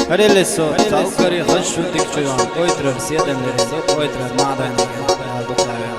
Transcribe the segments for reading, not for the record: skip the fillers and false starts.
Harileso, saukari hashu tikchuyan, oitrar siedemlerinde, oitrar madenlige, doklavyan.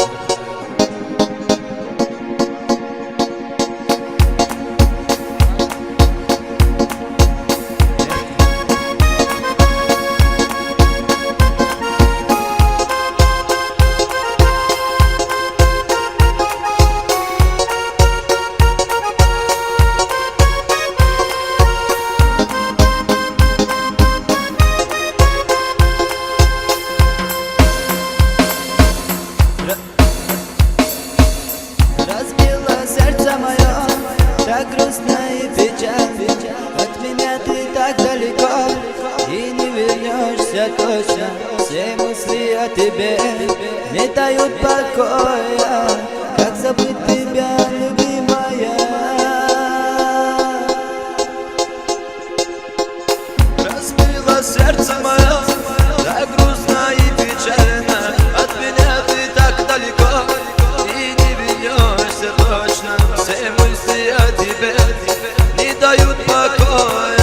Разбила сердце мое, так грустно и печально. От меня ты так далеко, и не вернешься точно. Все мысли о тебе не дают покоя. Как забыть тебя, любимая? Разбила сердце мое, так грустно и печально. От меня ты так далеко, точно, все мысли о тебе не дают покоя.